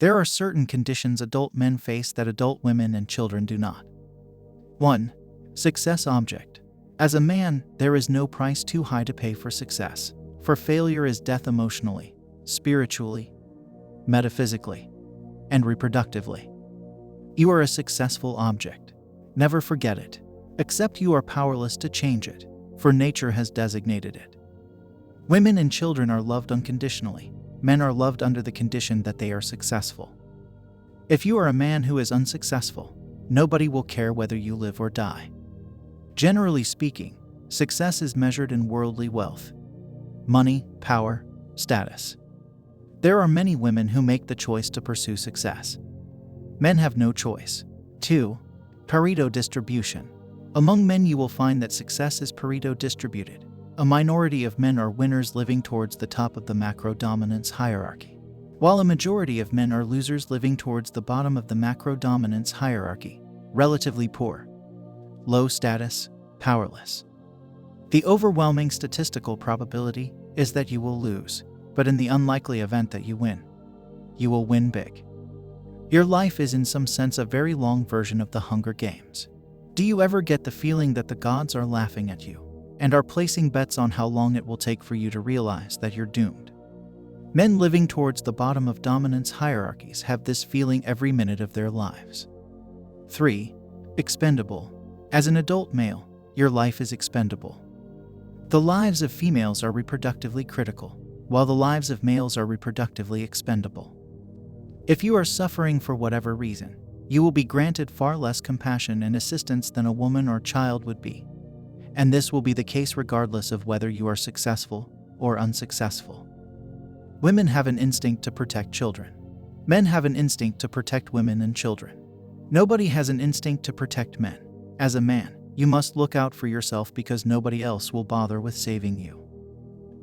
There are certain conditions adult men face that adult women and children do not. 1. Success object. As a man, there is no price too high to pay for success, for failure is death emotionally, spiritually, metaphysically, and reproductively. You are a successful object. Never forget it, except you are powerless to change it, for nature has designated it. Women and children are loved unconditionally. Men are loved under the condition that they are successful. If you are a man who is unsuccessful, nobody will care whether you live or die. Generally speaking, success is measured in worldly wealth, money, power, status. There are many women who make the choice to pursue success. Men have no choice. 2. Pareto Distribution. Among men you will find that success is Pareto distributed. A minority of men are winners living towards the top of the macro-dominance hierarchy, while a majority of men are losers living towards the bottom of the macro-dominance hierarchy, relatively poor, low status, powerless. The overwhelming statistical probability is that you will lose, but in the unlikely event that you will win big. Your life is in some sense a very long version of the Hunger Games. Do you ever get the feeling that the gods are laughing at you and are placing bets on how long it will take for you to realize that you're doomed? Men living towards the bottom of dominance hierarchies have this feeling every minute of their lives. 3. Expendable. As an adult male, your life is expendable. The lives of females are reproductively critical, while the lives of males are reproductively expendable. If you are suffering for whatever reason, you will be granted far less compassion and assistance than a woman or child would be. And this will be the case regardless of whether you are successful or unsuccessful. Women have an instinct to protect children. Men have an instinct to protect women and children. Nobody has an instinct to protect men. As a man, you must look out for yourself because nobody else will bother with saving you.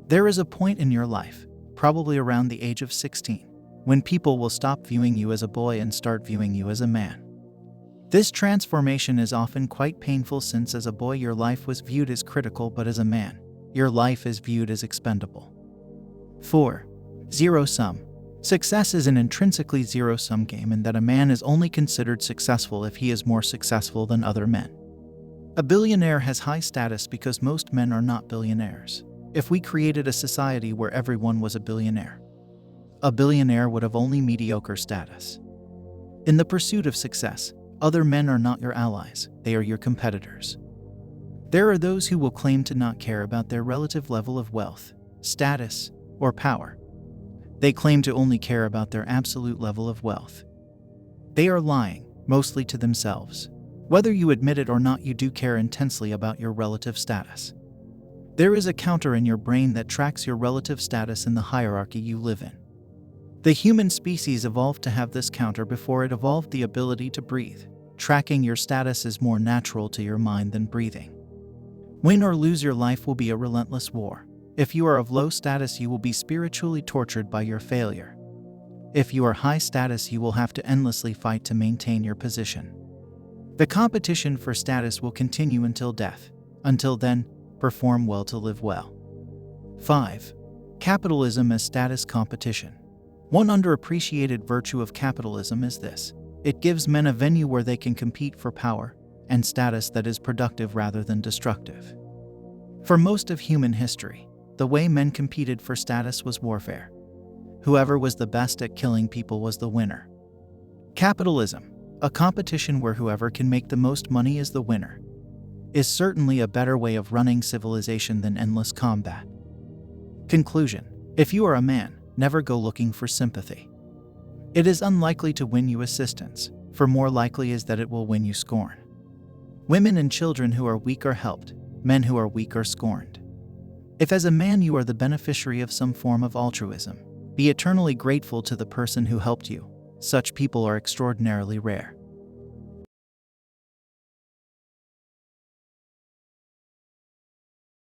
There is a point in your life, probably around the age of 16, when people will stop viewing you as a boy and start viewing you as a man. This transformation is often quite painful since as a boy your life was viewed as critical, but as a man, your life is viewed as expendable. 4. Zero-sum. Success is an intrinsically zero-sum game in that a man is only considered successful if he is more successful than other men. A billionaire has high status because most men are not billionaires. If we created a society where everyone was a billionaire would have only mediocre status. In the pursuit of success, other men are not your allies, they are your competitors. There are those who will claim to not care about their relative level of wealth, status, or power. They claim to only care about their absolute level of wealth. They are lying, mostly to themselves. Whether you admit it or not, you do care intensely about your relative status. There is a counter in your brain that tracks your relative status in the hierarchy you live in. The human species evolved to have this counter before it evolved the ability to breathe. Tracking your status is more natural to your mind than breathing. Win or lose, your life will be a relentless war. If you are of low status, you will be spiritually tortured by your failure. If you are high status, you will have to endlessly fight to maintain your position. The competition for status will continue until death. Until then, perform well to live well. 5. Capitalism as status competition. One underappreciated virtue of capitalism is this: it gives men a venue where they can compete for power and status that is productive rather than destructive. For most of human history, the way men competed for status was warfare. Whoever was the best at killing people was the winner. Capitalism, a competition where whoever can make the most money is the winner, is certainly a better way of running civilization than endless combat. Conclusion: if you are a man, never go looking for sympathy. It is unlikely to win you assistance, for more likely is that it will win you scorn. Women and children who are weak are helped, men who are weak are scorned. If as a man you are the beneficiary of some form of altruism, be eternally grateful to the person who helped you. Such people are extraordinarily rare.